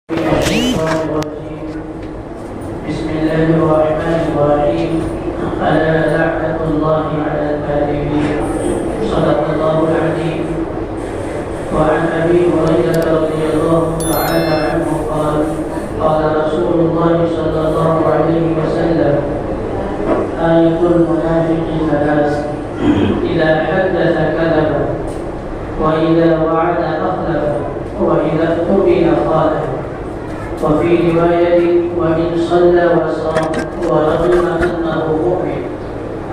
الشيطان الرجيم. بسم الله الرحمن الرحيم. ألا لعنة الله على الكاذبين. صدق الله العظيم. وعن أبي هريرة رضي الله تعالى عنه قال قال رسول الله صلى الله عليه وسلم: آية المنافق ثلاث: إذا حدث كذب، وإذا وعد أخلف، وإذا اؤتمن خالف. وفي رواية: وإن صلى وصام ورغم أنه مؤمن،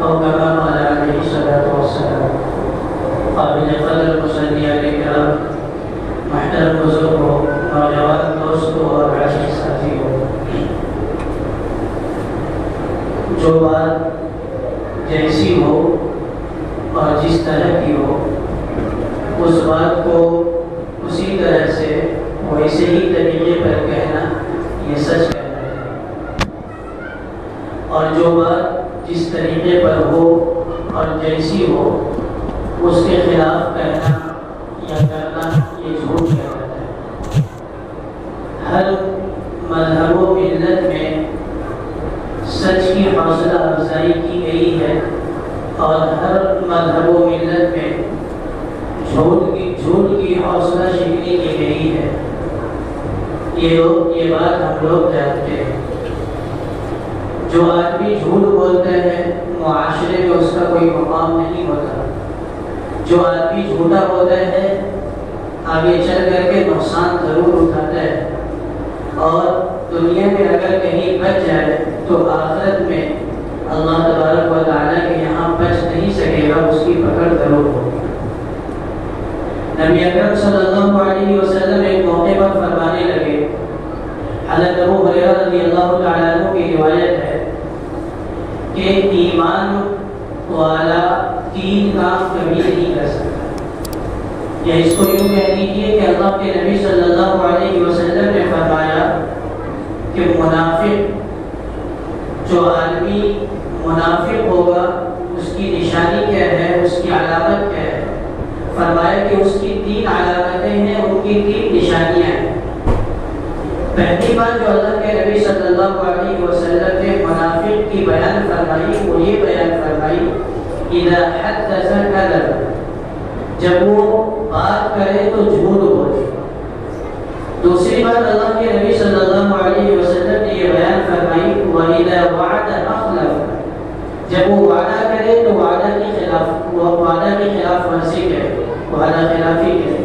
أو كما قال عليه الصلاة والسلام. قابل قدر مصليان الكرام، محترم بزرگوں، نوجوان دوستوں اور عزیز ساتھیوں، جو بات جیسی ہو اور جس طرح کی ہو، اس بات کو اسی طرح سے ویسے ہی طریقے پر کہنا، یہ سچ کہنا ہے. اور جو بات جس طریقے پر ہو اور جیسی ہو، اس کے خلاف کہنا یا کرنا، یہ جھوٹ کہلاتا ہے. ہر مذہب و ملت میں سچ کی حوصلہ افزائی کی گئی ہے، اور ہر مذہب و ملت میں جھوٹ کی حوصلہ شکنی کی گئی ہے. یہ بات ہم لوگ جانتے ہیں. جو آدمی جھوٹ بولتا ہے، معاشرے میں اس کا کوئی مقام نہیں ہوتا. جو آدمی جھوٹا ہوتا ہے، آگے چل کر کے نقصان ضرور اٹھاتا ہے، اور دنیا میں اگر کہیں بچ جائے تو آخرت میں اللہ تبارک و تعالیٰ کے یہاں بچ نہیں سکے گا، اس کی پکڑ ضرور ہوگی. نبی اکرم صلی اللہ علیہ وسلم ایک موقع پر فرمانے لگے، حضرت ابو ہریرہ رضی اللہ تعالیٰ عنہ کی روایت ہے کہ ایمان والا تین کام کبھی نہیں کر سکتا. یا اس کو یوں کہہ دیجیے کہ اللہ کے نبی صلی اللہ علیہ وسلم نے فرمایا کہ منافق، جو آدمی منافق ہوگا، اس کی نشانی کیا ہے، اس کی علامت کیا ہے. فرمایا کہ اس کی تین علامتیں ہیں، ان کی تین نشانیاں ہیں. پہلی بات جو اللہ کے نبی صلی اللہ علیہ وسلم نے منافق کی بیان فرمائی، وہ یہ بیان فرمائی: اذا حدث كذب، جب وہ بات کرے تو جھوٹ بولے. دوسری بات اللہ کے نبی صلی اللہ علیہ وسلم نے یہ بیان فرمائی: وَإِذَا وَعَدَ أَخْلَفَ، جب وہ وعدہ کرے تو وعدہ کی خلاف ورزی کرے، وعدہ خلافی کرے.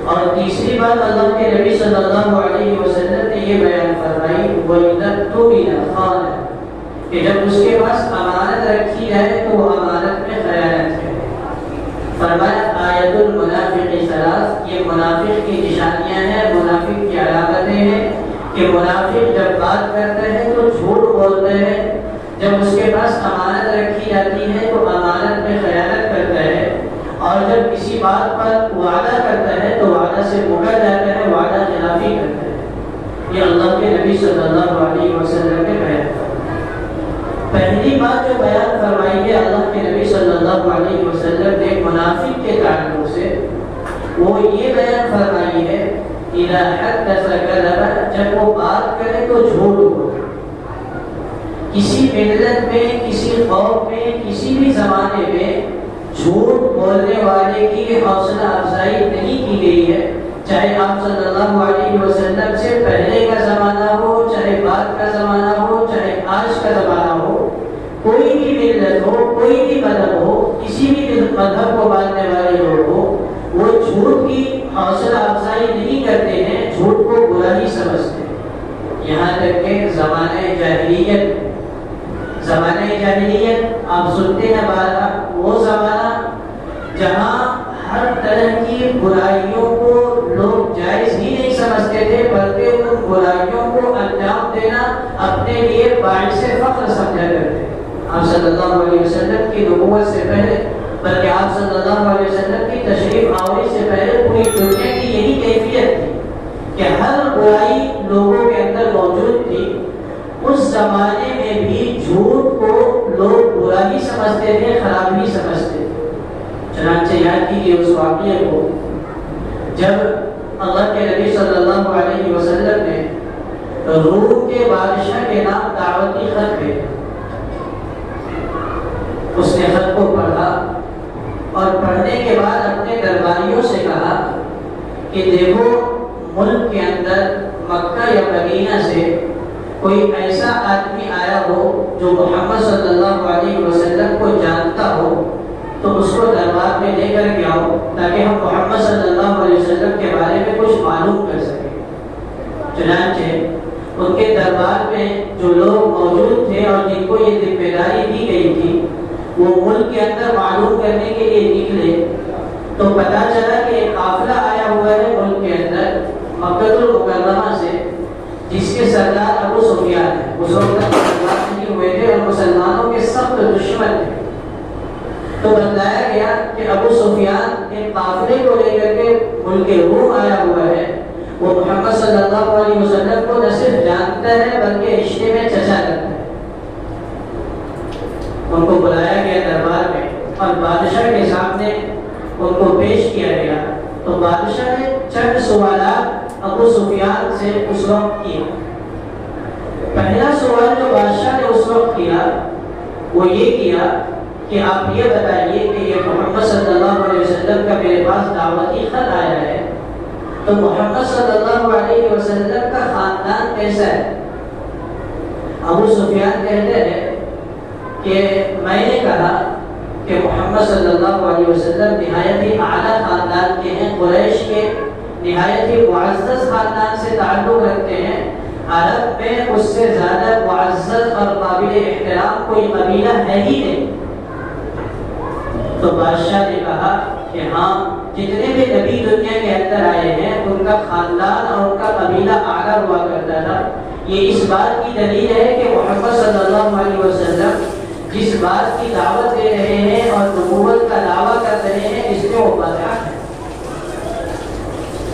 اور تیسری بات اللہ کے نبی صلی اللہ علیہ وسلم نے یہ بیان فرمائی: وَإِذَا اؤْتُمِنَ خَانَ، کہ جب اس کے پاس امانت رکھی جائے تو وہ امانت میں خیانت کرے. فرمایا: آیت المنافق ثلاث، یہ منافق کی نشانیاں ہیں، منافق کی علامتیں ہیں کہ منافق جب بات کرتا ہے تو جھوٹ بولتا ہے، جب اس کے پاس امانت رکھی جاتی ہے تو امانت میں خیانت کرتا ہے، اور جب کسی بات پر وعدہ کرتا ہے تو وعدہ سے مکر جاتا ہے، وعدہ خلافی کرتا ہے. یہ اللہ کے نبی صلی اللہ علیہ وسلم نے بیان فرمایا. پہلی بات جو بیان فرمائی ہے اللہ کے نبی صلی اللہ علیہ وسلم نے منافق کے تعلق سے، وہ یہ بیان فرمائی ہے: اذا حدث كذب، جب وہ بات کرے تو جھوٹ بولے. کسی ملت میں، کسی قوم میں، کسی بھی زمانے میں جھوٹ بولنے والے کی حوصلہ افزائی نہیں کی گئی ہے. چاہے آپ صلی اللہ علیہ وسلم سے پہلے کا زمانہ ہو، چاہے بعد کا زمانہ ہو، چاہے آج کا زمانہ ہو، کوئی بھی ملت ہو، کوئی بھی مذہب ہو، کسی بھی مذہب کو ماننے والے لوگ ہو، وہ جھوٹ کی حوصلہ افزائی نہیں کرتے ہیں، جھوٹ کو برا ہی سمجھتے ہیں. یہاں تک کہ زمانہ جاہلیت آپ سنتے ہیں، وہ زمانہ جہاں ہر طرح کی برائیوں کو لوگ جائز ہی نہیں سمجھتے تھے، بلکہ ان برائیوں کو انجام دینا اپنے لیے باعث فخر سمجھا کرتے. آپ صلی اللہ علیہ وسلم کی نبوت سے پہلے، بلکہ آپ صلی اللہ علیہ وسلم کی تشریف آوری سے پہلے پوری دنیا کی یہی کیفیت تھی کہ ہر برائی لوگوں کے اندر موجود تھی. اس زمانے میں بھی جھوٹ کو لوگ برا ہی سمجھتے تھے، خراب ہی سمجھتے تھے. چنانچہ یاد کیجیے اس واقعے کو، جب اللہ کے نبی صلی اللہ علیہ وسلم روم کے بادشاہ کے نام دعوتی خط بھیجا. اس نے خط کو پڑھا اور پڑھنے کے بعد اپنے درباریوں سے کہا کہ دیکھو ملک کے اندر مکہ یا مدینہ سے کوئی ایسا آدمی آیا ہو جو محمد صلی اللہ علیہ وسلم کو جانتا ہو تو اس کو دربار میں لے کر کے آؤ تاکہ ہم محمد صلی اللہ علیہ وسلم کے بارے میں کچھ معلوم کر سکیں. چنانچہ ان کے دربار میں جو لوگ موجود تھے اور جن کو یہ ذمہ داری دی گئی تھی وہ ملک کے اندر معلوم کرنے کے لیے نکلے تو پتہ چلا کہ ایک قافلہ آیا ہوا ہے ملک کے اندر مکہ المکرمہ سے جس کے سردار ابو سفیان ہے. اس وقت تک مسلمان نہیں ہوئے تھے اور مسلمانوں کے سخت دشمن تھے. تو بتایا گیا کہ ابو سفیان ایک قافلے کو لے کر کے ملک روم آیا ہوا ہے. وہ محمد صلی اللہ علیہ وسلم کو نہ صرف جانتا ہے بلکہ رشتے میں چچا کرتا ہے. ان کو بلایا گیا دربار میں اور بادشاہ کے سامنے ان کو پیش کیا گیا. تو بادشاہ نے چند سوالات ابو سفیان سے اس وقت کیا. پہلا سوال جو بادشاہ نے اس وقت کیا وہ یہ کیا کہ آپ یہ بتائیے کہ یہ محمد صلی اللہ علیہ وسلم کا میرے پاس دعوتی خط آیا ہے تو محمد صلی اللہ علیہ وسلم کا خاندان کیسا ہے؟ ابو سفیان کہتے ہیں کہ میں نے کہا کہ محمد صلی اللہ علیہ وسلم نہایت ہی اعلیٰ خاندان کے ہیں، قریش کے نہایت ہی معزز خاندان سے تعلق رکھتے ہیں. عرب میں اس سے زیادہ معزز اور قابل احترام کوئی قبیلہ ہے ہی نہیں. تو بادشاہ نے کہا کہ ہاں جتنے بھی نبی دنیا کے اندر آئے ہیں ان کا خاندان اور ان کا قبیلہ اعلیٰ ہوا کرتا تھا. یہ اس بات کی دلیل ہے کہ محمد صلی اللہ علیہ وسلم جس بات کی دعوت دے رہے ہیں اور نبوت کا دعویٰ کر رہے ہیں اس میں وہ بدعہ ہے.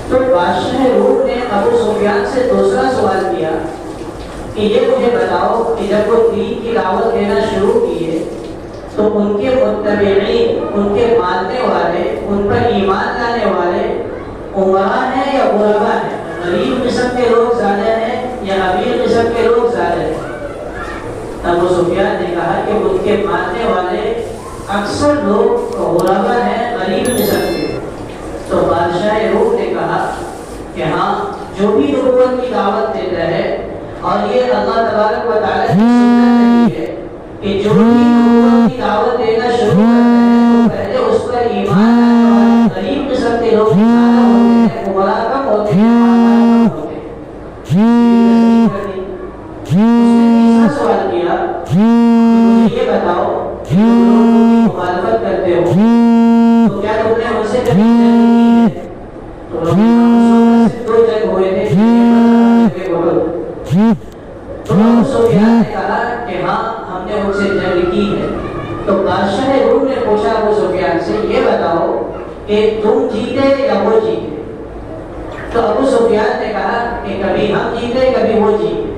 تو بادشاہ روم نے ابو سفیان سے دوسرا سوال کیا کہ یہ مجھے بتاؤ کہ جب وہ دین کی دعوت دینا شروع کیے تو ان کے متبعین، ان کے ماننے والے، ان پر ایمان لانے والے عمرا ہیں یا غربا ہیں؟ غریب قسم کے لوگ زیادہ ہیں یا امیر قسم کے لوگ زیادہ ہیں؟ ابو سفیان نے کہا کہ ان کے ماننے والے اکثر لوگ غربا ہیں، غریب قسم کے. تو بادشاہ روم نے کہا کہ ہاں جو بھی نبوت کی دعوت دیتا ہے اور یہ اللہ تبارک و تعالیٰ کی سنت ہے کہ جو بھی نبوت کی دعوت دینا شروع کرتا ہے تو پہلے اس پر ایمان لانے والے غریب قسم کے لوگ زیادہ ہوتے ہیں، عمرا کم ہوتے ہیں، خاندان کم ہوتے ہیں. اس نے تیسرا سوال کیا کہ مجھے یہ بتاؤ کہ تم لوگوں کی مخالفت کرتے ہو تو کیا تم نے ان سے کبھی جنگ کی ہے؟ تو صرف 2 جنگ ہوئے تھے. تو ابو سفیان نے کہا کہ ہاں ہم نے ان سے جنگ کی ہے. تو بادشاہ روم نے پوچھا ابو سفیان سے یہ بتاؤ کہ تم جیتے یا وہ جیتے؟ تو ابو سفیان نے کہا کہ کبھی ہم جیتے کبھی وہ جیتے.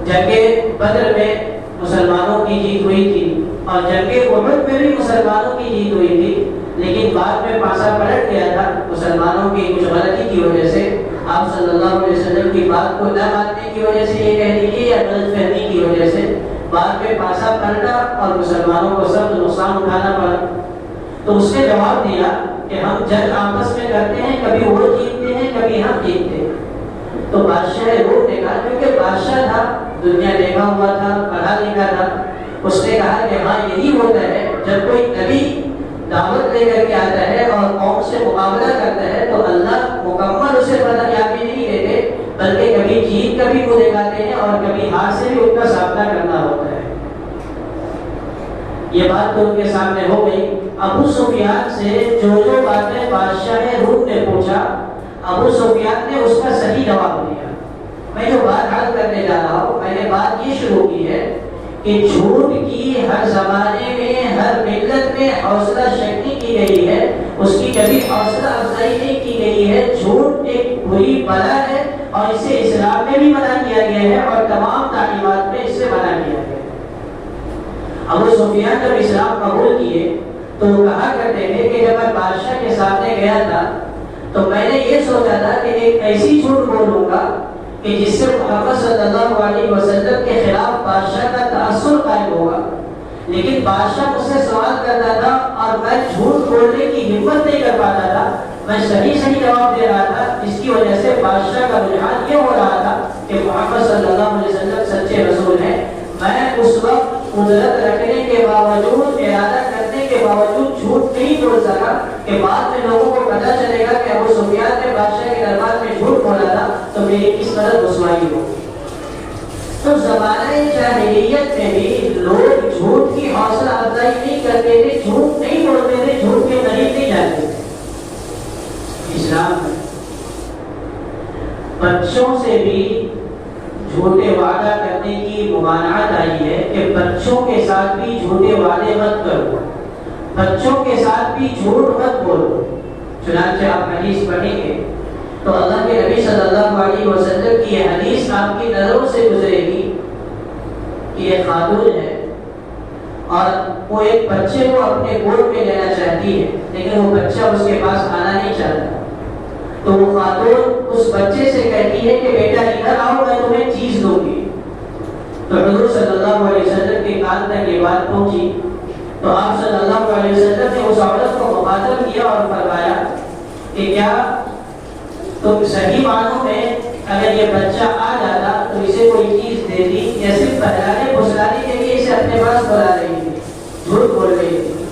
جنگ بدر میں مسلمانوں کی جیت ہوئی تھی اور جنگ احد میں بھی مسلمانوں کی جیت ہوئی تھی، لیکن بعد میں پاسا پلٹ گیا تھا مسلمانوں کی کچھ غلطی کی وجہ سے. آپ صلی اللہ علیہ وسلم کی بات کو نہ ماننے کی وجہ سے یہ کہہ دیجیے یا غلط فہمی کی وجہ سے بعد میں پاسا پلٹا اور مسلمانوں کو سخت نقصان اٹھانا پڑا. تو اس نے جواب دیا کہ ہم جنگ آپس میں کرتے ہیں، کبھی وہ جیتتے ہیں کبھی ہم جیتتے ہیں. تو بادشاہ روم نے کہا، کیونکہ بادشاہ تھا، دنیا دیکھا ہوا تھا، پڑھا لکھا تھا، اس نے کہا کہ ہاں یہی ہوتا ہے جب کوئی نبی دعوت لے کر کے آتا ہے اور قوم سے مقابلہ کرتا ہے تو اللہ مکمل اسے یابی نہیں دیتے بلکہ کبھی جیت کبھی کو دکھاتے ہیں اور کبھی ہار سے بھی ان کا سامنا کرنا ہوتا ہے. یہ بات تو ان کے سامنے ہو گئی. ابو سفیان سے جو باتیں بادشاہ روم نے پوچھا ابو سفیان نے اس کا صحیح جواب دیا. میں جو بات حل کرنے جا رہا ہوں، میں نے بات یہ شروع کی ہے کہ جھوٹ کی ہر زمانے میں ہر ملت میں حوصلہ شکنی کی گئی ہے، اس کی کبھی حوصلہ افزائی نہیں کی گئی ہے. جھوٹ ایک بری بلا ہے اور اسے اسلام میں بھی منع کیا گیا ہے اور تمام تعلیمات میں اس سے منع کیا گیا ہے. ابو سفیان جب اسلام قبول کیے تو کہا کرتے تھے کہ جب میں بادشاہ کے سامنے گیا تھا تو میں نے یہ سوچا تھا کہ ایک ایسی جھوٹ بولوں گا کہ جس سے محمد صلی اللہ علیہ وسلم کے خلاف بادشاہ کا تأثر قائم ہوگا، لیکن بادشاہ مجھ سے سوال کرتا تھا اور میں جھوٹ بولنے کی ہمت نہیں کر پاتا تھا، میں صحیح جواب دے رہا تھا، جس کی وجہ سے بادشاہ کا رجحان یہ ہو رہا تھا کہ محمد صلی اللہ علیہ وسلم سچے رسول ہیں۔ میں اس وقت قدرت رکھنے کے باوجود، ارادہ کرنے کے باوجود جھوٹ نہیں بول سکا کہ بعد میں لوگوں کو پتہ چلے گا کہ ابو سفیان نے بادشاہ کے دربار میں جھوٹ بولا تھا تو میری کس طرح رسوائی ہو۔ تو زمانہ جاہلیت میں بھی لوگ جھوٹ کی حوصلہ افزائی نہیں کرتے تھے، جھوٹ نہیں بولتے تھے، جھوٹ کے قریب نہیں جاتے تھے۔ اسلام میں بچوں سے بھی جھوٹے وعدہ کرنے کی ممانعت آئی ہے کہ بچوں کے ساتھ بھی جھوٹے وعدے مت کرو، بچوں کے ساتھ بھی جھوٹ مت بولو۔ چنانچہ آپ حدیث پڑھیں گے تو اللہ کے نبی صلی اللہ علیہ وسلم کی یہ حدیث آپ کی نظروں سے گزرے گی کہ یہ خاتون ہے اور وہ ایک بچے کو اپنے گود میں لینا چاہتی ہے، لیکن وہ بچہ اس کے پاس آنا نہیں چاہتا، تو وہ خاتون اس بچے سے کہتی ہے کہ بیٹا ادھر آؤ، میں تمہیں چیز دوں گی۔ تو حضور صلی اللہ علیہ وسلم کے کان تک یہ بات پہنچی تو آپ صلی اللہ علیہ وسلم نے اس عورت کو مخاطب کیا اور فرمایا کہ کیا تم صحیح معنوں میں اگر یہ بچہ آ جاتا تو اسے کوئی چیز دیتی یا صرف بہلانے پھسلانے کے لیے اسے اپنے پاس بلا رہی تھی، جھوٹ بول رہی تھی؟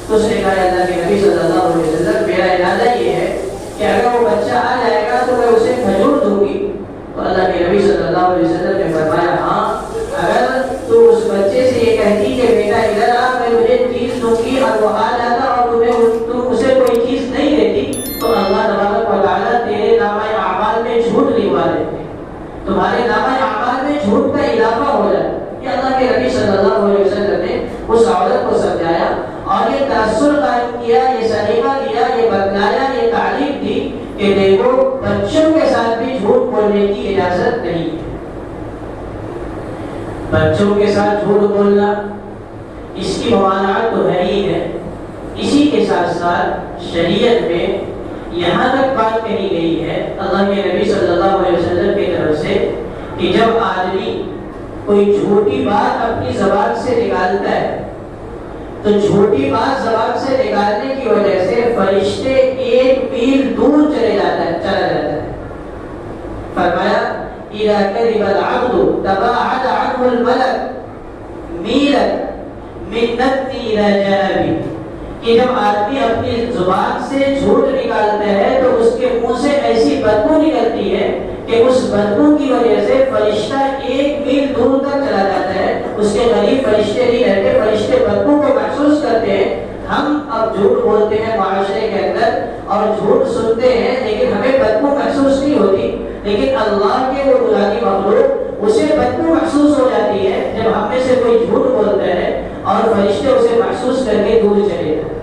تو اس نے کہا اللہ کے نبی صلی اللہ علیہ وسلم میرا ارادہ یہ ہے کہ اگر وہ بچہ آ جائے گا تو میں اسے کھجور دوں گی۔ تو اللہ کے نبی صلی اللہ علیہ وسلم نے فرمایا ہاں، اگر تو اس بچے سے یہ کہتی کہ بیٹا ادھر آ، میں تجھے چیز دوں گی، اور وہ آ جاتا اور تم اسے کوئی چیز نہیں دیتی تو اللہ تبارک و تعالیٰ تیرے نامہ اعمال میں جھوٹ لکھوا دیتے، تمہارے نامہ اعمال میں جھوٹ کا اضافہ ہو جائے۔ یہ اللہ کے نبی صلی اللہ علیہ وسلم نے اس عورت کو سمجھایا اور یہ تأثر قائم کیا، یہ سلیقہ دیا، یہ بتلایا، یہ تعلیم دی کہ دیکھو بچوں کے ساتھ بھی جھوٹ بولنے کی اجازت نہیں ہے۔ بچوں کے ساتھ جھوٹ بولنا اس کی ممانعت تو ہے ہی ہے، اسی کے ساتھ ساتھ شریعت میں یہاں تک بات کہی گئی ہے اللہ کے نبی صلی اللہ علیہ وسلم کی طرف سے کہ جب آدمی کوئی جھوٹی بات اپنی زبان سے نکالتا ہے تو جھوٹی بات زبان سے نکالنے کی وجہ سے فرشتے 1 میل دور چلا جاتا ہے۔ فرمایا اذا كذب العبد تباعد عنه الملك میلا من نتن اذا جاء به، کہ جب آدمی اپنی زبان سے جھوٹ نکالتا ہے تو اس کے منہ سے ایسی بدبو نکلتی ہے کہ اس بدبو کی وجہ سے فرشتہ 1 میل دور تک چلا جاتا ہے، اس کے قریب فرشتے نہیں رہتے، فرشتے بدبو کو محسوس کرتے ہیں۔ ہم اب جھوٹ بولتے ہیں معاشرے کے اندر اور جھوٹ سنتے ہیں لیکن ہمیں بدبو محسوس نہیں ہوتی، لیکن اللہ کے وہ بلانی مخلوق اسے بدبو محسوس ہو جاتی ہے جب ہم میں سے کوئی جھوٹ بولتا ہے اور فرشتے اسے محسوس کر کے دور چلے جاتے ہیں۔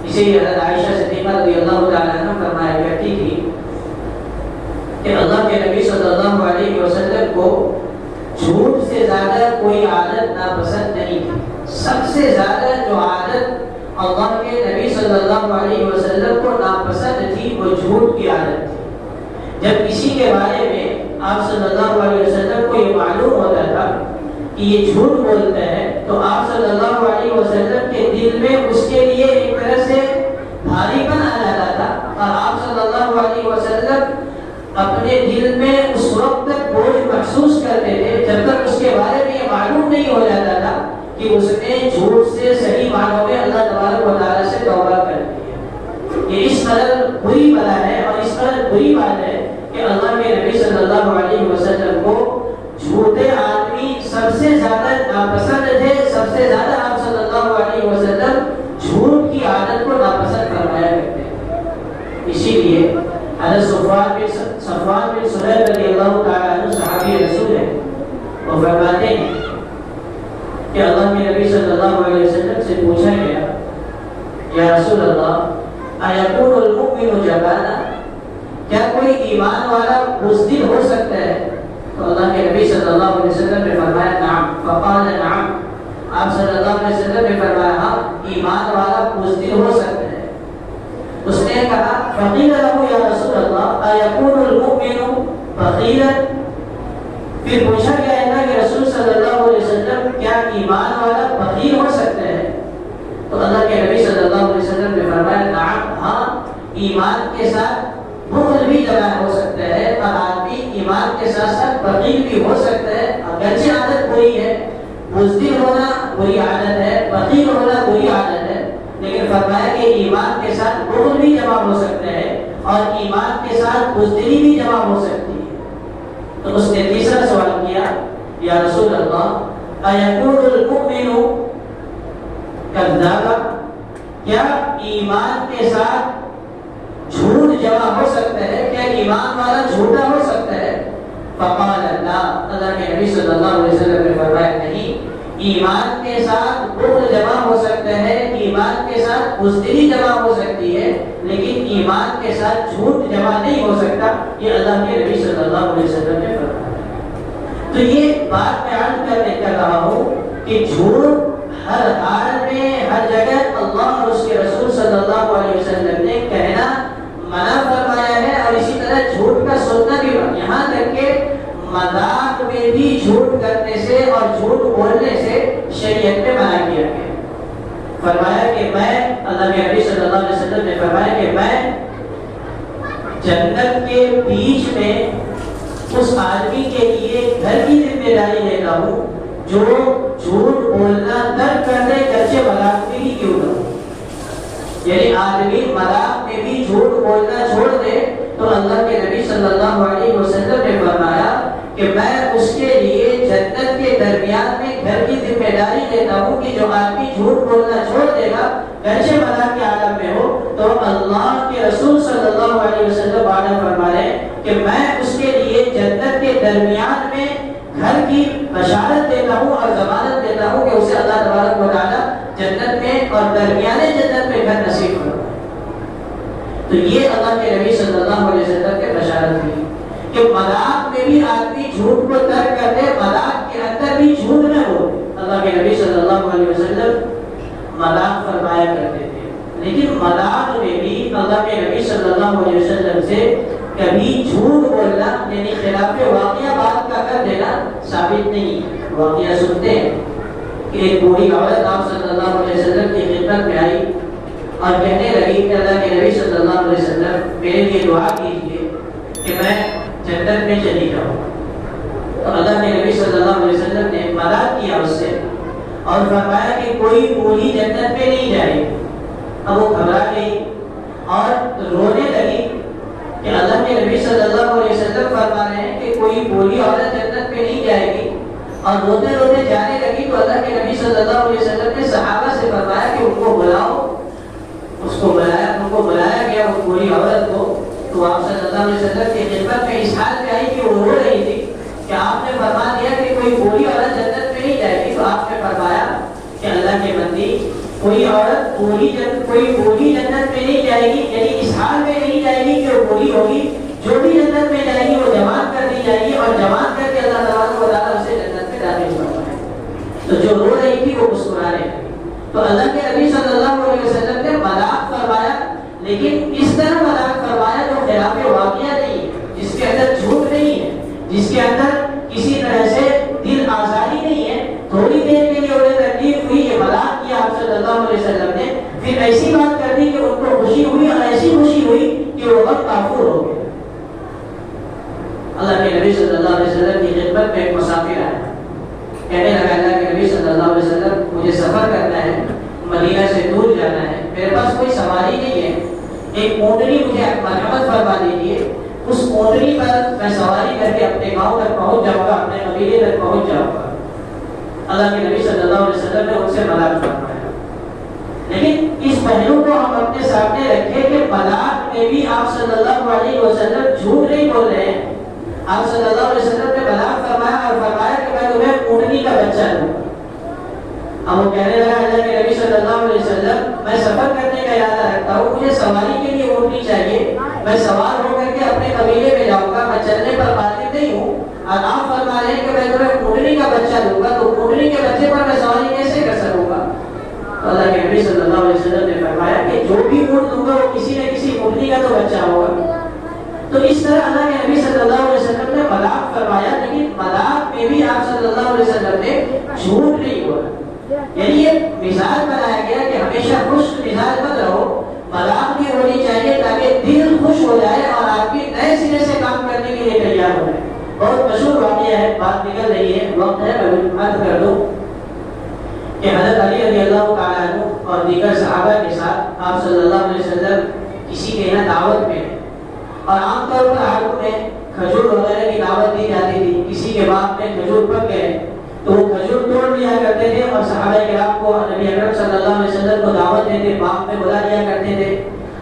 اسی لیے حضرت عائشہ صدیقہ رضی اللہ تعالیٰ عنہ فرمایا کرتی تھی کہ اللہ کے نبی صلی اللہ علیہ وسلم کو جھوٹ سے زیادہ کوئی عادت ناپسند نہیں تھی، سب سے زیادہ جو عادت اللہ کے نبی صلی اللہ علیہ وسلم کو ناپسند تھی وہ جھوٹ کی عادت تھی۔ جب کسی کے بارے میں آپ صلی اللہ علیہ وسلم کو یہ معلوم ہوتا تھا کہ یہ جھوٹ بولتا ہے تو آپ صلی اللہ علیہ وسلم کے دل میں اس کے لیے ایک طرح سے بھاری پن آ جاتا تھا اور آپ صلی اللہ علیہ وسلم اپنے دل میں اس وقت تک بوجھ محسوس کرتے تھے جب تک اس کے بارے میں یہ معلوم نہیں ہو جاتا تھا کہ اس نے جھوٹ سے صحیح معنوں میں اللہ تبارک و تعالیٰ سے توبہ کر دی ہے۔ یہ اس قدر بری بلا ہے اور اس قدر بری بات ہے کہ اللہ کے نبی صلی اللہ علیہ وسلم کو جھوٹے آدمی سب سے زیادہ ناپسند تھے، سب سے زیادہ آپ صلی اللہ علیہ وسلم جھوٹ کی عادت کو ناپسند فرمایا کرتے ہیں۔ اسی لیے حضرت صفوان بن سلیم رضی اللہ تعالیٰ عنہ صحابی رسول ہیں، وہ فرماتے ہیں کہ اللہ کے نبی صلی اللہ علیہ وسلم سے پوچھا گیا یا رسول اللہ ایکون المؤمن جبانا، کیا کوئی ایمان والا بزدل ہو سکتا ہے؟ تو اللہ کے نبی صلی اللہ علیہ وسلم نے فرمایا نعم، فقال نعم، آپ صلی اللہ علیہ وسلم نے فرمایا ہاں ایمان والا بزدل ہو سکتا ہے۔ اس نے کہا فقیل له یا رسول اللہ ایکون المؤمن بخیلا. پھر پوچھا گیا اللہ کے رسول صلی اللہ علیہ وسلم کیا ایمان والا بخیل ہو سکتا ہے؟ تو اللہ کے نبی صلی اللہ علیہ وسلم نے فرمایا نعم، ہاں، ایمان کے ساتھ بخل بھی جمع ہو سکتا ہے اور آدمی ایمان کے ساتھ ساتھ بخیل بھی ہو سکتا ہے. اگرچہ عادت بری ہے، بزدل ہونا بری عادت ہے، بخیل ہونا بری عادت ہے، لیکن فرمایا کہ ایمان کے ساتھ بخل بھی جمع ہو سکتا ہے اور ایمان کے ساتھ بزدلی بھی جمع ہو سکتی ہے. تو اس نے تیسرا سوال کیا، یا رسول اللہ ایکون المؤمن کذابا، کیا ایمان کے ساتھ جھوٹ جمع ہو سکتا ہے؟ کیا ایمان والا جھوٹا ہو سکتا ہے؟ فقال اللہ کے نبی صلی اللہ علیہ وسلم نے فرمایا نہیں، ایمان کے ساتھ بخل جمع ہو سکتا ہے، ایمان کے ساتھ بزدلی جمع ہو سکتی ہے، لیکن ایمان کے ساتھ جھوٹ جمع نہیں ہو سکتا. یہ اللہ کے نبی صلی اللہ علیہ وسلم نے فرمایا. تو یہ بات میں عرض کرنے کر رہا ہوں کہ جھوٹ ہر حال میں ہر جگہ اللہ اور اس کے رسول صلی اللہ علیہ وسلم نے کہنا منع فرمایا ہے، اور اسی طرح جھوٹ کا سننا بھی، یہاں تک کہ مذاق میں بھی جھوٹ کرنے سے اور جھوٹ بولنے سے شریعت میں منع کیا گیا. فرمایا کہ میں، اللہ کے نبی صلی اللہ علیہ وسلم نے فرمایا کہ میں جنت کے بیچ میں اس آدمی کے لیے گھر کی ذمہ داری لیتا ہوں جو جھوٹ بولنا ترک کر دے، گرچہ مذاق میں ہی کیوں نہ ہو. یعنی آدمی مذاق میں بھی جھوٹ بولنا چھوڑ دے تو اللہ کے نبی صلی اللہ علیہ وسلم نے فرمایا کہ میں اس کے لیے جنت کے درمیان میں گھر کی ذمہ داری لیتا ہوں کہ جو آدمی جھوٹ بولنا چھوڑ دے گا گرچہ مذاق کے عالم میں ہو، تو اللہ کے رسول صلی اللہ علیہ وسلم وعدہ فرما رہے ہیں کہ میں اس کے لیے جنت کے درمیان میں گھر کی بشارت دیتا ہوں اور ضمانت دیتا ہوں کہ اسے اللہ تبارک و تعالی جنت میں اور درمیانے جنت میں گھر نصیب کرے. تو یہ اللہ کے نبی صلی اللہ علیہ وسلم کے بشارت تھی کہ مذاق میں بھی آدمی جھوٹ کو ترک کر دے، مذاق کے اندر بھی جھوٹ نہ ہو. اللہ کے نبی صلی اللہ علیہ وسلم مذاق فرمایا کرتے تھے، لیکن مذاق میں بھی اللہ کے نبی صلی اللہ علیہ وسلم سے کبھی جھوٹ بولنا یعنی خلاف واقعہ بات کا کر دینا ثابت نہیں. واقعہ سنتے ہیں کہ ایک بوڑھی عورت آپ صلی اللہ علیہ وسلم کی خدمت میں آئی اور کہنے لگی کہ اللہ کے نبی صلی اللہ علیہ وسلم میرے لیے دعا کیجیے کہ میں جنت میں چلی جاؤں. تو اللہ کے نبی صلی اللہ علیہ وسلم نے مدد کیا اس سے اور فرمایا کہ کوئی بوڑھی جنت میں نہیں جائے. اب وہ گھبرا گئی اور رونے لگی کہ اللہ کے نبی صلی اللہ علیہ وسلم فرما رہے ہیں کہ کوئی بوڑھی عورت جنت میں نہیں جائے گی، اور روتے روتے جانے لگی. تو اللہ کے نبی صلی اللہ علیہ وسلم نے صحابہ سے فرمایا کہ ان کو بلاؤ. اس کو بلایا، ان کو بلایا گیا اس بوڑھی عورت کو. تو آپ صلی اللہ علیہ وسلم کی خدمت میں اس حال میں آئی کہ وہ رو رہی تھی کہ آپ نے فرما دیا کہ کوئی بوڑھی عورت جنت میں نہیں جائے گی. تو آپ نے فرمایا کہ اللہ کے بندی، کوئی عورت کوئی بوڑھی جنت میں نہیں جائے گی، یعنی اس حال میں نہیں جائے گی کہ وہ بوڑھی ہوگی. جو بھی جنت میں جائے گی وہ جوان کر دی جائے گی، اور جوان کر کے اللہ تبارک و تعالیٰ اسے جنت میں داخل فرمائے. تو جو رو رہی تھی وہ مسکرا رہی تھی. تو اللہ کے نبی صلی اللہ علیہ وسلم نے مذاق فرمایا، لیکن اس طرح مذاق فرمایا جو خلاف واقعہ نہیں ہے، جس کے اندر جھوٹ نہیں ہے، جس کے اندر کسی طرح سے دل آزاری نہیں ہے. تھوڑی دیر کے لیے انہیں تکلیف ہوئی، یہ مذاق کیا آپ صلی اللہ علیہ وسلم نے، پھر ایسی بات کر دی کہ ان کو خوشی ہوئی، اور ایسی خوشی ہوئی کہ وہ وقت کافور ہو گئے. اللہ کے نبی صلی اللہ علیہ وسلم کی خدمت میں ایک مسافر آیا، کہنے لگا اللہ کے نبی صلی اللہ علیہ وسلم مجھے سفر کرنا ہے، مدینہ سے دور جانا ہے، میرے پاس کوئی سواری نہیں ہے، ایک اونٹنی مجھے مرحمت فرما دیجیے، اس اونٹنی پر میں سواری کر کے اپنے گاؤں تک پہنچ جاؤں گا، اپنے قبیلے تک پہنچ جاؤں گا. اللہ کے نبی صلی اللہ علیہ وسلم نے ان سے مذاق فرمایا. لیکن اس پہلو کو ہم اپنے سامنے رکھیں کہ مذاق میں بھی آپ صلی اللہ علیہ وسلم جھوٹ نہیں بول رہے ہیں. آپ صلی اللہ علیہ وسلم نے مذاق فرمایا اور فرمایا کہ میں تمہیں اونٹنی کا بچہ دوں گا. اب وہ کہنے لگا اللہ کے نبی صلی اللہ علیہ وسلم میں سفر کرنے کا ارادہ رکھتا ہوں، مجھے سواری کے لیے اونٹنی چاہیے، میں سوار ہو کر کے اپنے قبیلے میں جاؤں گا، میں چلنے پر قادر نہیں ہوں، اور آپ فرما رہے ہیں کہ میں تمہیں اونٹنی کا بچہ دوں گا، تو اونٹنی کے بچے پر میں سواری کیسے کر سکوں گا؟ تو اللہ کے نبی صلی اللہ علیہ وسلم نے فرمایا کہ جو بھی اونٹ دوں گا وہ کسی نہ کسی اونٹنی کا تو بچہ ہوگا. تو اس طرح اللہ کے نبی صلی اللہ علیہ وسلم نے لیے تیار ہو گئے. بہت مشہور واقعہ ہے، بات نکل رہی ہے، وقت ہے میں عرض کر دوں کہ حضرت علی رضی اللہ تعالیٰ عنہ اور دیگر صحابہ کے ساتھ آپ صلی اللہ علیہ وسلم کسی کے یہاں دعوت میں، اور عام طور پر آٹو میں کھجور وغیرہ کی دعوت دی جاتی تھی. کسی کے باغ میں کھجور پک گئے تو وہ کھجور توڑ لیا کرتے تھے اور صحابہ کرام کو نبی اکرم صلی اللہ علیہ وسلم کو دعوت دیتے باغ میں بلا لیا کرتے تھے.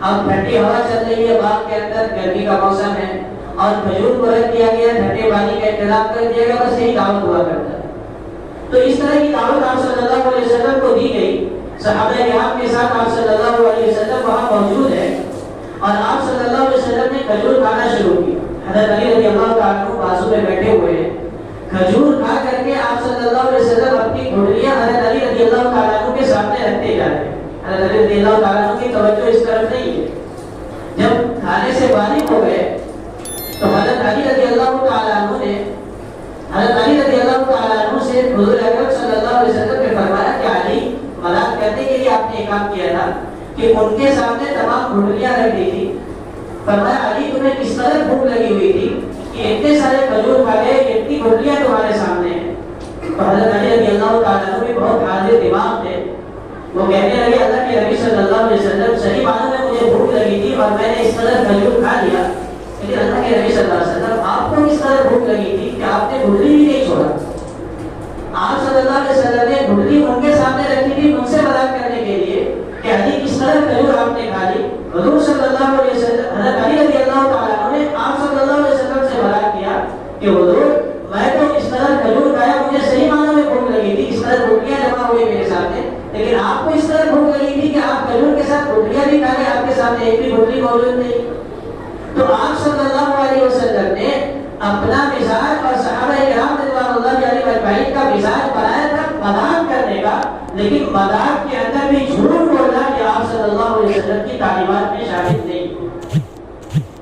اب ٹھنڈی ہوا چل رہی ہے باغ کے اندر، گرمی کا موسم ہے اور کھجور کو رکھ دیا گیا، ٹھنڈے پانی کا انتظام کر دیا گیا، بس یہی دعوت ہوا کرتا. تو اس طرح کی دعوت آپ صلی اللہ علیہ وسلم کو دی گئی. صحابہ کرام کے ساتھ آپ صلی اللہ علیہ وسلم وہاں موجود ہے اور آپ صلی اللہ علیہ وسلم نے کھجور کھانا شروع کیا. حضرت علی رضی اللہ تعالیٰ عنہ بازو میں بیٹھے ہوئے ہیں. کھجور کھا کر کے آپ صلی اللہ علیہ وسلم اپنی گھٹلیاں حضرت علی رضی اللہ تعالیٰ عنہ کے سامنے رکھتے جا رہے ہیں. حضرت علی رضی اللہ تعالیٰ عنہ کی توجہ اس طرف نہیں ہے. جب کھانے سے فارغ ہو گئے تو حضرت علی رضی اللہ تعالیٰ عنہ نے حضرت علی رضی اللہ تعالیٰ عنہ سے حضور اکرم صلی اللہ علیہ وسلم نے فرمایا کہ علی، مذاق کرنے کے لیے آپ نے ایک کام کیا تھا کہ ان کے سامنے تمام گھٹلیاں رکھ دی تھی. فرمایا علی تمہیں کس قدر بھوک لگی ہوئی تھی کہ اتنے سارے کھجور کھا گئے، اتنی گھٹلیاں تمہارے سامنے ہیں. تو حضرت علی رضی اللہ تعالیٰ عنہ بھی بہت حاضر دماغ تھے. وہ کہنے لگے اللہ کے نبی صلی اللہ علیہ وسلم صحیح معنوں میں مجھے بھوک لگی تھی اور میں نے اس قدر کھجور کھا لیا، لیکن اللہ کے نبی صلی اللہ علیہ وسلم آپ کو کس قدر بھوک لگی تھی کہ آپ نے گھٹلی بھی نہیں چھوڑا. آپ صلی اللہ علیہ وسلم نے گھٹلی ان کے سامنے رکھی تھی ان سے مذاق کرنے کے لیے کہ علی کس قدر کھجور آپ نے کھا لی. حضور صلی اللہ علیہ وسلم حضرت علی رضی اللہ تعالیٰ عنہ نے آپ صلی اللہ علیہ وسلم سے مذاق کیا کہ حضور میں تو اس قدر کھجور کھایا، مجھے صحیح معنوں میں بھوک لگی تھی، اس قدر گھٹلیاں جمع ہوئی میرے سامنے، لیکن آپ کو اس قدر بھوک لگی تھی کہ آپ کھجور کے ساتھ گھٹلیاں بھی کھا گئے، آپ کے سامنے ایک بھی گھٹلی موجود نہیں. تو آپ صلی اللہ علیہ وسلم نے اپنا مزاج اور صحابہ کرام رضوان اللہ علیہ اجمعین کا مزاج بنایا تھا مذاق کرنے کا، لیکن مذاق کے اندر بھی جھوٹ بولنا کہ آپ صلی اللہ علیہ وسلم کی تعلیمات میں شامل نہیں.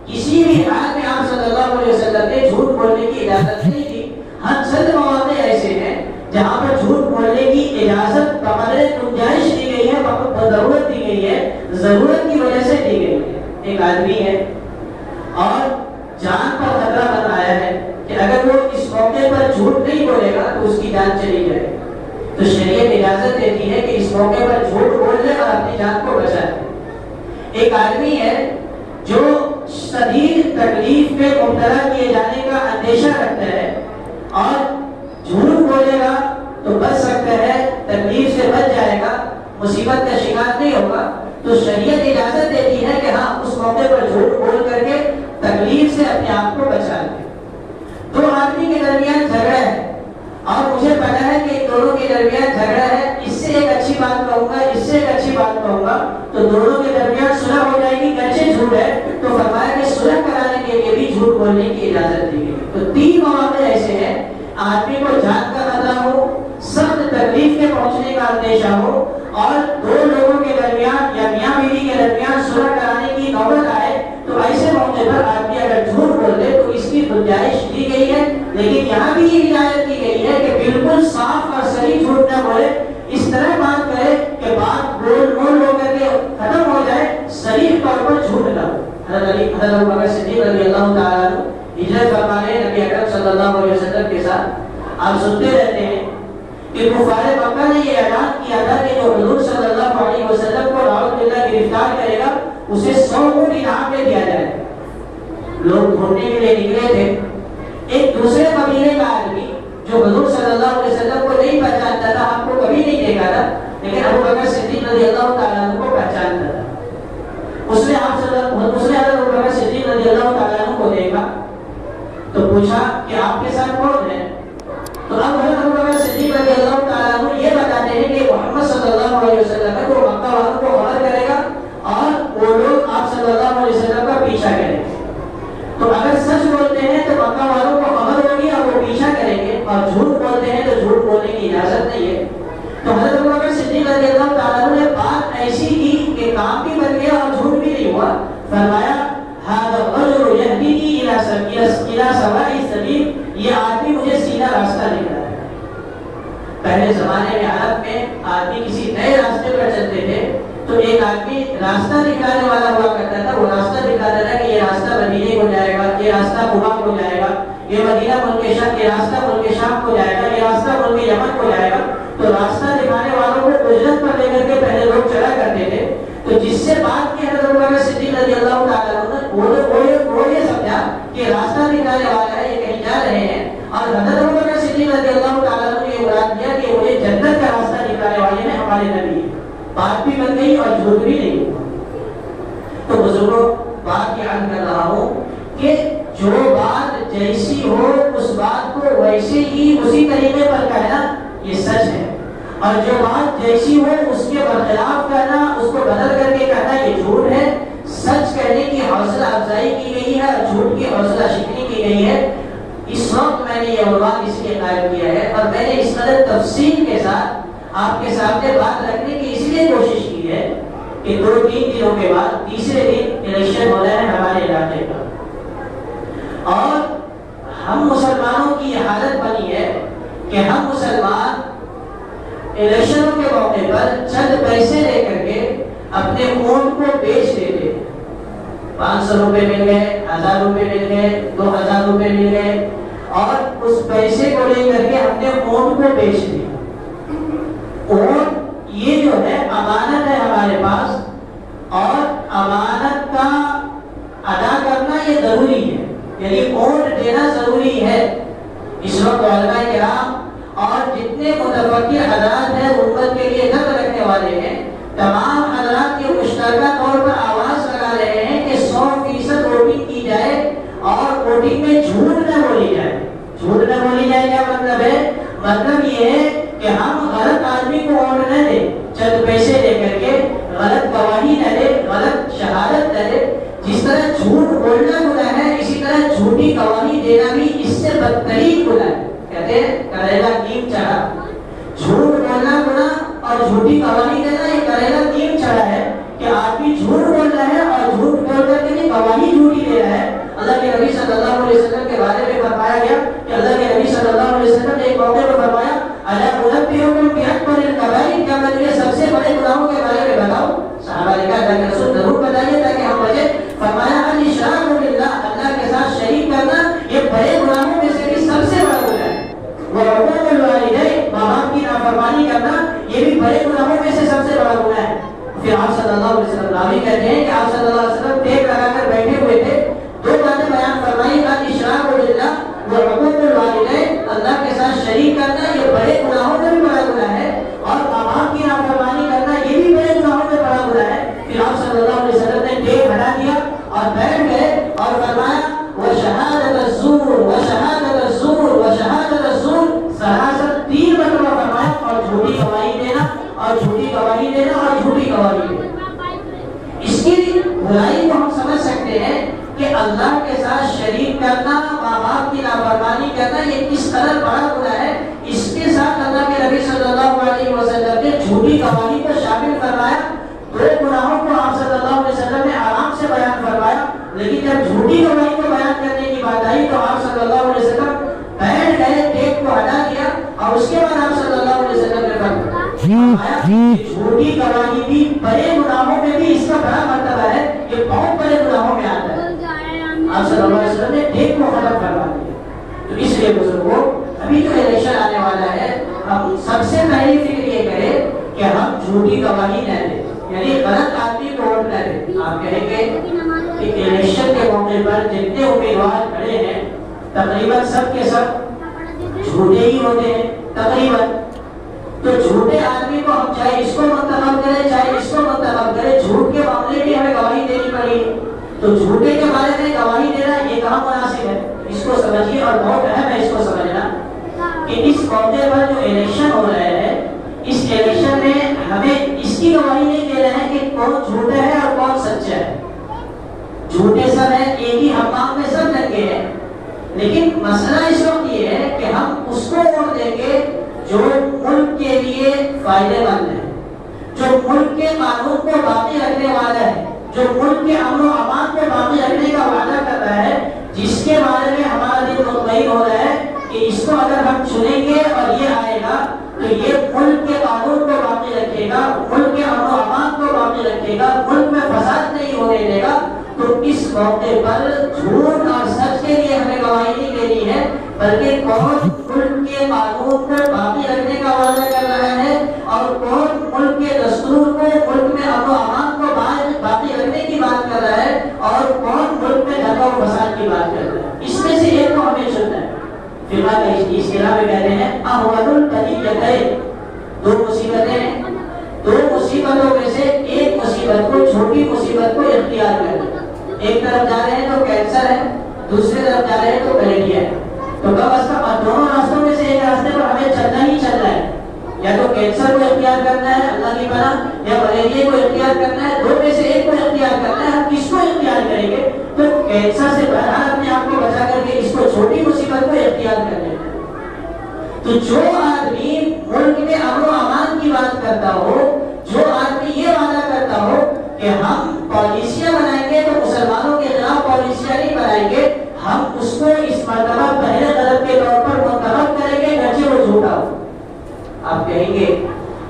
کسی بھی حال میں آپ صلی اللہ علیہ وسلم نے جھوٹ بولنے کی اجازت نہیں دی. ہر چند مواقع ایسے ہیں جہاں پر جھوٹ بولنے کی اجازت بقدر گنجائش دی گئی ہے، ضرورت دی گئی ہے، ضرورت کی وجہ سے دی گئی ہے. ایک آدمی ہے اور جان پر خطرہ بتایا ہے کہ اگر وہ اس موقع پر جھوٹ نہیں بولے گا تو اس کی جان چلی جائے، تو شریعت اجازت دیتی ہے کہ اس موقع پر جھوٹ بول لے اور اپنی جان کو بچائے. ایک آدمی ہے جو شدید تکلیف میں مبتلا کیے جانے کا اندیشہ رکھتا ہے اور جھوٹ بولے گا تو بچ سکتا ہے، تکلیف سے بچ جائے گا، مصیبت کا شکار نہیں ہوگا، تو شریعت اجازت دیتی ہے کہ ہاں اس موقع پر جھوٹ بول کر کے تکلیف سے اپنے آپ کو بچا لے. دو آدمی کے درمیان جھگڑا ہے اور مجھے پتا ہے کہ دونوں کے درمیان جھگڑا ہے، اس سے ایک اچھی بات کہوں گا، اس سے ایک اچھی بات کہوں گا تو دونوں کے درمیان صلح ہو جائے گی، گرچہ جھوٹ ہے. تو فرمایا کہ صلح کرانے کے لیے بھی جھوٹ بولنے کی اجازت دی گئی. تو تین مواقع ایسے ہیں آدمی کو جان کا خطرہ ہو، سخت تکلیف کے پہنچنے کا اندیشہ ہو اور دو لوگوں کے درمیان یا میاں بیوی کے درمیان صلح کرانے کی نوبت آئے، تو ایسے موقع پر آدمی اگر جھوٹ بول دے تو اس کی گنجائش دی گئی ہے. لیکن یہاں بھی یہ ہدایت کی گئی ہے کہ بالکل صاف اور صحیح جھوٹ نہ بولے، اس طرح بات کرے کہ بات گول مول ہو کر کے ختم ہو جائے، صریح طور پر جھوٹ نہ ہو. حضرت ابو بکر صدیق رضی اللہ تعالیٰ عنہ ہجرت فرمانے نبی اکرم صلی اللہ علیہ وسلم کے ساتھ آپ سنتے رہتے ہیں کہ کفار مکہ نے یہ اعلان کیا تھا کہ جو حضور صلی اللہ علیہ وسلم کو نعوذ باللہ گرفتار کرے گا اسے 100 اونٹ انعام میں دیا جائے. لوگ ڈھونڈنے کے لیے نکلے تھے. ایک دوسرے قبیلے کا آدمی جو حضور صلی اللہ علیہ وسلم کو نہیں پہچانتا تھا، آپ کو کبھی نہیں دیکھا تھا، لیکن ابو بکر صدیق رضی اللہ تعالیٰ عنہ کو پہچانتا تھا. اس نے حضرت ابو بکر صدیق رضی اللہ تعالیٰ عنہ کو دیکھا تو پوچھا کہ آپ کے ساتھ کون ہے؟ تو اب حضرت ابو بکر صدیق رضی اللہ تعالیٰ عنہ یہ بتاتے ہیں کہ محمد صلی اللہ علیہ وسلم ہے، وہ مکہ والوں کو خبر کرے گا اور وہ لوگ آپ صلی اللہ علیہ وسلم کا پیچھا کریں گے. تو اگر سچ بولتے ہیں تو مکہ والوں کو خبر ہوگی اور وہ پیچھا کریں گے، اور جھوٹ بولتے ہیں تو جھوٹ بولنے کی اجازت نہیں ہے. تو حضرت ابو بکر صدیق رضی اللہ تعالیٰ عنہ نے بات ایسی کی کہ کام بھی بن گیا اور جھوٹ بھی نہیں ہوا. فرمایا هذا الرجل يهديني الى سواء السبيل، یہ آدمی مجھے سیدھا راستہ دکھا رہا ہے. پہلے زمانے میں عرب میں آدمی کسی نئے راستے پر چلتے تھے تو ایک آدمی راستہ دکھانے والا ہوا کرتا تھا. وہ راستہ دکھاتا تھا کہ یہ راستہ مدینے کو جائے گا، یہ راستہ قباء کو جائے گا. مدینہ ملک شام، یہ راستہ ملک شام کو جائے گا، یہ راستہ ملک یمن کو جائے گا، تو راستہ دکھانے والوں کو اجرت پر لے کر کے پہلے لوگ چلا کرتے تھے. تو جس سے بات کی حضرت ابوبکر صدیق رضی اللہ تعالیٰ عنہ وہ یہ سمجھا کہ راستہ دکھانے والا ہے، یہ کہیں جا رہے ہیں، اور حضرت ابوبکر صدیق رضی اللہ تعالیٰ عنہ نے یہ مراد کیا کہ وہ جنت کا راستہ دکھانے والے ہیں ہمارے نبی. بات بھی بن گئی اور جھوٹ بھی نہیں ہوا. تو بزرگوں بات یہ عرض کر رہا ہوں کہ جو بات جیسی ہو اس بات کو ویسے ہی اسی طریقے پر کہنا یہ سچ ہے، اور جو بات جیسی ہو اس کے برخلاف کہنا، اس کو بدل کر کے کہنا یہ جھوٹ ہے. سچ کہنے کی حوصلہ افزائی کی گئی ہے اور جھوٹ کی حوصلہ شکنی کی گئی ہے. اس وقت میں نے یہ عنوان اس لیے قائم کیا ہے اور میں نے اس قدر تفصیل کے ساتھ آپ کے سامنے بات رکھنے کی اس لیے کوشش کی ہے کہ 2-3 دنوں کے بعد تیسرے دن الیکشن ہو رہا ہے ہمارے علاقے کا، اور ہم مسلمانوں کی یہ حالت بنی ہے کہ ہم مسلمان الیکشنوں کے موقع پر چند پیسے لے کر کے اپنے ووٹ کو بیچ دیتے. 500 روپے مل گئے، 1000 روپے مل گئے، 2000 روپے مل گئے، اور اس پیسے کو لے کر کے اپنے ووٹ کو بیچ دیا. ووٹ یہ جو ہے امانت ہے ہمارے پاس، اور امانت کا ادا کرنا یہ ضروری ہے، یعنی ووٹ دینا ضروری ہے. اس وقت علماء کرام اور جتنے متفقہ حضرات ہیں امت کے لیے نظر رکھنے والے ہیں، تمام حضرات کے مشترکہ طور پر آواز لگا رہے ہیں کہ 100% ووٹنگ کی جائے اور ووٹنگ میں جھوٹ نہ بولی جائے. جھوٹ نہ بولی جائے کیا مطلب ہے؟ مطلب یہ ہے کہ ہم غلط آدمی کو ووٹ نہ دیں، چند پیسے دے کر کے غلط گواہی نہ دے، غلط شہادت نہ دے. جس طرح جھوٹ بولنا گناہ ہے، اسی طرح جھوٹی گواہی دینا بھی اس سے بدترین گناہ ہے. کہتے ہیں کریلا نیم چڑھا، جھوٹ بولنا گناہ اور جھوٹی گواہی دینا یہ کریلا نیم چڑھا ہے کہ آدمی جھوٹ بول رہا ہے اور جھوٹ بول کر کے گواہی جھوٹی دے رہا ہے. اللہ کے نبی صلی اللہ علیہ وسلم کے بارے میں فرمایا گیا کہ اللہ کے نبی صلی اللہ علیہ وسلم نے ایک موقع پر فرمایا الا انبئکم باکبر الکبائر، کیا میں تمہیں سب سے بڑے گناہوں کے بارے میں بتاؤں؟ صحابہ نے کہا اللہ کے رسول ضرور بتائیے تاکہ ہم بچیں. فرمایا الاشراک باللہ، اللہ کے ساتھ شریک کرنا یہ بڑے گناہوں میں سے بھی سب سے بڑا گناہ ہے. وعقوق الوالدین، ماں باپ کی نافرمانی کرنا یہ بھی بڑے گناہوں میں سے سب سے بڑا گناہ ہے. پھر آپ صلی اللہ علیہ وسلم راوی کہتے ہیں کہ آپ صلی اللہ علیہ وسلم ٹیک لگا کر بیٹھے ہوئے تھے، 2 باتیں بیان فرمائی. الاشراک باللہ وعقوق الوالدین، اللہ کے ساتھ شریک کرنا یہ بڑے گناہوں میں بھی بڑا گناہ ہے، اور ماں باپ کی نافرمانی کرنا یہ بھی بڑے گناہوں میں بڑا گناہ ہے. پھر آپ صلی اللہ علیہ وسلم نے ٹیک ہٹا دیا اور بیٹھ گئے اور فرمایا وشہادۃ الزور وشہادۃ الزور وشہادۃ الزور، سراسر 3 مرتبہ فرمایا، اور جھوٹی گواہی دینا اور جھوٹی گواہی دینا اور جھوٹی گواہی دینا. اس کی برائی کو ہم سمجھ سکتے ہیں کہ اللہ کے ساتھ شریک کرنا، ماں باپ کی نافرمانی کرنا یہ کس قدر بڑا گناہ ہے. اس کے ساتھ اللہ کے نبی صلی اللہ علیہ وسلم نے جھوٹی گواہی کو شامل فرمایا. 2 گناہوں کو آپ صلی اللہ علیہ وسلم نے آرام سے بیان فرمایا، لیکن جب جھوٹی گواہی کو بیان کرنے کی بات آئی تو آپ صلی اللہ علیہ وسلم بیٹھ گئے، ٹیپ کو ہٹا دیا، اور اس کے بعد آپ صلی اللہ علیہ وسلم نے فرمایا کہ جھوٹی گواہی بھی بڑے گناہوں میں بھی اس کا بڑا مرتبہ ہے، یہ بہت بڑے گناہوں میں آتا ہے. آپ صلی اللہ علیہ وسلم نے ٹیپ کو ختم کروا دیا. تو اس لیے بزرگوں ابھی جو الیکشن آنے والا ہے، ہم سب سے پہلی فکر یہ کریں کہ ہم جھوٹی گواہی نہ دیں، یعنی غلط آدمی کو ووٹ نہ دیں. آپ کہیں گے کہ الیکشن کے موقع پر جتنے امیدوار کھڑے ہیں تقریباً سب کے سب جھوٹے ہی ہوتے ہیں تقریباً. تو جھوٹے آدمی کو ہم چاہے اس کو منتخب کریں چاہے اس کو منتخب کریں، جھوٹ کے معاملے میں ہمیں گواہی دینی پڑی. تو جھوٹے کے بارے میں گواہی دینا یہ کہاں مناسب ہے، اس کو سمجھیے. اور بہت اہم ہے اس کو سمجھنا کہ اس موقع پر جو الیکشن ہو رہا ہے، اس الیکشن میں ہمیں اس کی گواہی نہیں دے رہے ہیں کہ کون جھوٹا ہے اور کون سچا ہے. جھوٹے سب ہیں، ایک ہی حمام میں سب لگے ہیں، لیکن مسئلہ اس وقت یہ ہے کہ ہم اس کو ووٹ دیں گے جو ملک کے لیے فائدے مند ہے، جو ملک کے قانون کو باقی رکھنے والا ہے، جو ملک کے امن و امان کو باقی رکھنے کا وعدہ کر رہا ہے، جس کے بارے میں ہمارا دل مطمئن ہو رہا ہے کہ اس کو اگر ہم چنیں گے اور یہ آئے گا تو یہ ملک کے قانون کو باقی رکھے گا، ملک کے امن و امان کو باقی رکھے گا، ملک میں فساد نہیں ہونے دے گا. تو اس موقع پر جھوٹ اور سچ کے لیے ہمیں گواہی نہیں دینی ہے، بلکہ کون ملک کے قانون کو باقی رکھنے کا وعدہ کر رہا ہے اور کون ملک کے دستور کو، ملک میں امن و امان کو باقی رکھنے کی بات کر رہا ہے اور کون ملک میں دھاکہ و فساد کی بات کر رہا ہے، اس میں سے ایک کو ہمیں چننا ہے۔ فقہ کا اصطلاح میں کہتے ہیں احول البلیتین، دو مصیبتیں ہیں، دو مصیبتوں میں سے ایک مصیبت کو، چھوٹی مصیبت کو اختیار کرنا۔ ایک طرف جا رہے ہیں تو کینسر ہے، دوسری طرف جا رہے ہیں تو کلیریا ہے، تو کم از کم دونوں راستوں میں سے ایک راستے پر ہمیں چلنا ہی چلنا ہے، یا تو کینسر کو اختیار کرنا ہے اللہ کی پناہ، یا ملیریا کو اختیار کرنا ہے، دو میں سے ایک کو اختیار کرنا ہے۔ ہم کس کو اختیار کریں گے؟ تو کینسر سے بہرحال اپنے آپ کو بچا کر کے اس کو، چھوٹی مصیبت کو اختیار کر لینا ہے۔ تو جو آدمی ملک میں امن و امان کی بات کرتا ہو، جو آدمی یہ وعدہ کرتا ہو کہ ہم پالیسیاں بنائیں گے تو مسلمانوں کے خلاف پالیسیاں نہیں بنائیں گے، ہم اس کو اس مرتبہ پہلے قدم کے طور پر منتخب کریں گے گرچہ وہ جھوٹا ہو۔ آپ کہیں گے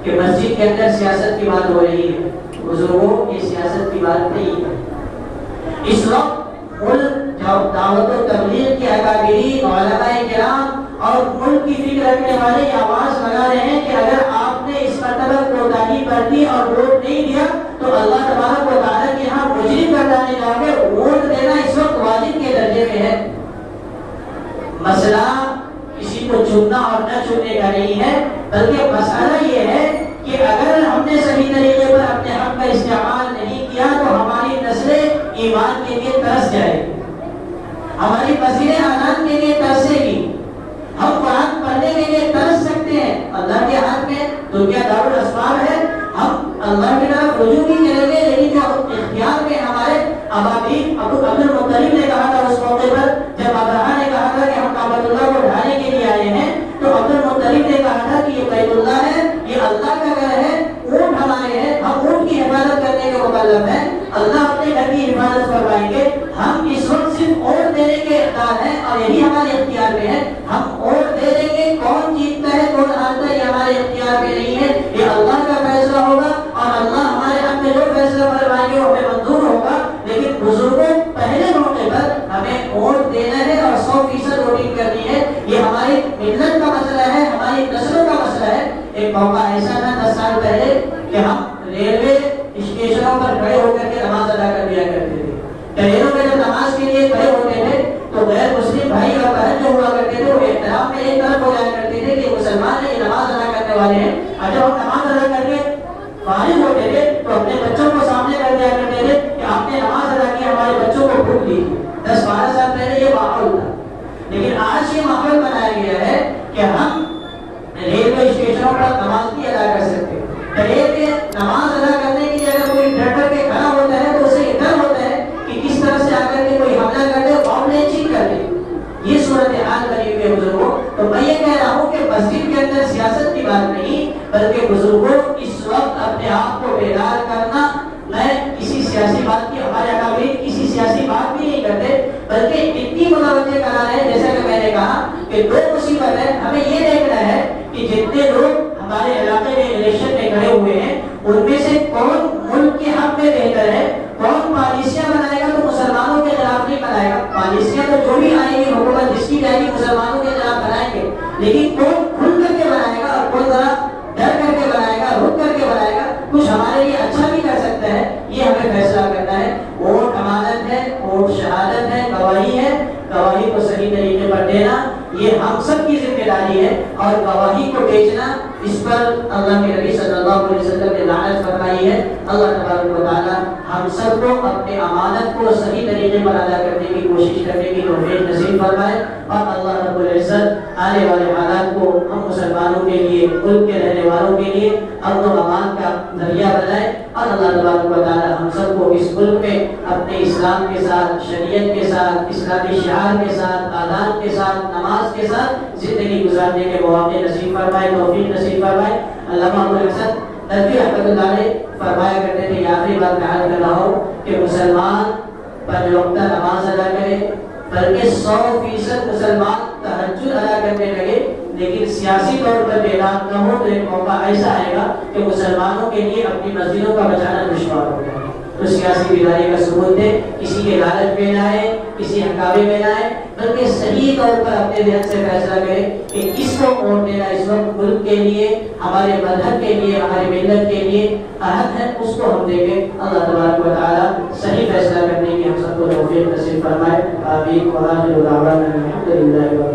کہ مسجد کے اندر سیاست کی بات ہو رہی ہے، بزرگوں یہ سیاست کی بات نہیں ہے۔ اس وقت ملک دعوت و تبلیغ کے اکابرین، علماء کرام اور ملک کی فکر رکھنے والے آواز لگا رہے ہیں کہ اگر آپ نے اس مرتبہ کوتاہی برتی اور ووٹ نہیں دیا تو اللہ تبارک و تعالیٰ کے یہاں مجرم گردانے جاؤ گے۔ ووٹ دینا اس وقت واجب کے درجے میں ہے۔ مسئلہ کسی کو چننا اور نہ چننے کا نہیں ہے، بلکہ مسئلہ یہ ہے کہ اگر ہم نے صحیح طریقے پر اپنے حق کا استعمال نہیں کیا تو ہماری نسلیں ایمان کے لیے ترس جائے گی، ہماری نسلیں آزاد کے لیے ترسے گی۔ ہم قرآن پڑھنے کے لیے ترس سکتے ہیں، اللہ کے ہاتھ میں دنیا دارالاسباب ہے، ہم اللہ کی طرف رجوع بھی کریں گے، لیکن جو اختیار میں ہمارے ابابیل، عبد المطلب نے کہا تھا اس موقع پر جب ابراہیم نے کہا تھا کہ ہم کعبۃ اللہ کو ڈھانے کے لیے آئے ہیں، تو عبد المطلب نے کہا تھا کہ یہ بیت اللہ ہے، یہ اللہ کا گھر ہے، اونٹ ہمارے ہیں، ہم اونٹ کی حفاظت کرنے کے مکلف ہیں، اللہ اپنے گھر کی حفاظت فرمائیں گے۔ ہم اس وقت صرف ووٹ دینے کے اختیار ہیں اور یہی ہمارے اختیار میں ہے، ہم ووٹ دے دیں گے، کون جیتتا ہے کون ہارتا ہے یہ ہمارے اختیار میں نہیں ہے، یہ اللہ کا فیصلہ ہوگا اور اللہ ہمارے حق میں جو فیصلہ فرمائیں گے وہ ہمیں منظور ہوگا۔ لیکن بزرگوں پہلے موقع پر ہمیں ووٹ دینا ہے اور 100% ووٹنگ کرنی ہے، یہ ہماری ملت کا مسئلہ ہے، ہماری نسلوں کا مسئلہ ہے۔ ایک موقع ایسا تھا 10 سال پہلے کہ ہم ریلوے اسٹیشنوں پر کھڑے ہو کر کے نماز ادا کر دیا کرتے تھے۔ ٹرینوں میں جب نماز کے لیے کھڑے ہوتے تھے تو غیر مسلم بھائی اور بہن جو ہوا کرتے تھے وہ احترام میں ایک طرف ہو جایا کرتے تھے کہ مسلمان یہ نماز ادا کرنے والے ہیں، اور جب ہم نماز ادا کر کے فارغ ہوتے تھے تو اپنے بچوں کو سامنے کر دیا کرتے تھے کہ آپ نے نماز ادا کی، ہمارے بچوں کو بھوک دی۔ 10-12 سال پہلے یہ ماحول تھا، لیکن آج یہ ماحول بنایا گیا ہے کہ ہم ریلوے اسٹیشنوں پر نماز بھی ادا کر سکتے ہیں۔ ٹرین میں نماز ادا کرنے کے لیے اگر کوئی ڈر کر کے کھڑا ہوتا ہے تو اسے یہ ڈر ہوتا ہے کہ کس طرف سے آ کر کے کوئی حملہ کر دے، معاملے چیک کر دے۔ یہ صورتحال بنی ہوئی ہے بزرگوں۔ تو میں یہ کہہ رہا ہوں کہ مسجد کے اندر سیاست کی بات نہیں، بلکہ بزرگوں اس وقت اپنے آپ کو بیدار کرنا۔ میں کسی سیاسی بات کی، ہمارے اکابرین کسی سیاسی بات بھی نہیں کرتے، بلکہ اتنی متوجہ کرا رہے ہیں جیسا کہ میں نے کہا کہ دو مصیبت ہے، ہمیں یہ دیکھنا ہے کہ جتنے لوگ ہمارے علاقے میں الیکشن میں کھڑے ہوئے ہیں ان میں سے کون ملک کے حق میں بہتر ہے، کون پالیسیاں بنائے گا تو مسلمانوں کے خلاف نہیں بنائے گا۔ پالیسیاں تو جو بھی آئیں گی حکومت جس کی جائے گی مسلمانوں کے خلاف بنائیں گے، لیکن کون کھل کر کے بنائے گا اور کون ذرا ڈر کر کے بنائے گا، رک کر کے بنائے گا، کچھ ہمارے لیے اچھا بھی کر سکتا ہے، یہ ہمیں فیصلہ کرنا ہے۔ ووٹ امانت ہے، ووٹ شہادت ہے، گواہی ہے، گواہی کو صحیح طریقے پر دینا یہ ہم سب کی ذمہ داری ہے، اور گواہی کو بیچنا اس پر اللہ کے نبی صلی اللہ علیہ وسلم نے لعنت فرمائی ہے۔ اللہ تبارک و تعالی ہم سب کو اپنے امانت کو صحیح طریقے پر ادا کرنے کی کوشش کرنے کی توفیق نصیب فرمائے، اور اللہ رب العزت آنے والے حالات کو ہم مسلمانوں کے لیے، ملک کے رہنے والوں کے لیے امن و امان کا ذریعہ بنائے، اور اللہ تبارک و تعالی ہم سب کو اس ملک میں اپنے اسلام کے ساتھ، شریعت کے ساتھ، اسلامی شعار کے ساتھ، آذان کے ساتھ، نماز کے ساتھ زندگی گزارنے کے مواقع نصیب فرمائے، توفیق نصیب فرمائے۔ علامہ ابو الحسن ندوی رحمۃ اللہ علیہ فرمایا کرتے تھے، یہ آخری بات میں عرض کر رہا ہوں کہ مسلمان پنج وقتہ نماز ادا کرے، بلکہ 100% مسلمان تہجد ادا کرنے لگے، لیکن سیاسی طور پر بیدار نہ ہو تو ایک موقع ایسا آئے گا کہ مسلمانوں کے لیے اپنی مسجدوں کا بچانا دشوار ہو جائے گا۔ تو سیاسی بیداری کا ثبوت دے، کسی کے لالچ میں نہ آئے، کسی ہنگامے میں نہ آئے، بلکہ صحیح طور پر اپنے ذہن سے فیصلہ کرے کہ کس کو ووٹ دینا اس وقت ملک کے لیے، ہمارے مذہب کے لیے، ہماری ملت کے لیے اہم ہے، اس کو ہم دیں گے۔ اللہ تبارک و تعالی صحیح فیصلہ کرنے کی ہم سب کو توفیق نصیب فرمائے۔ آمین۔ وآخر دعوانا الحمد للہ رب العالمین۔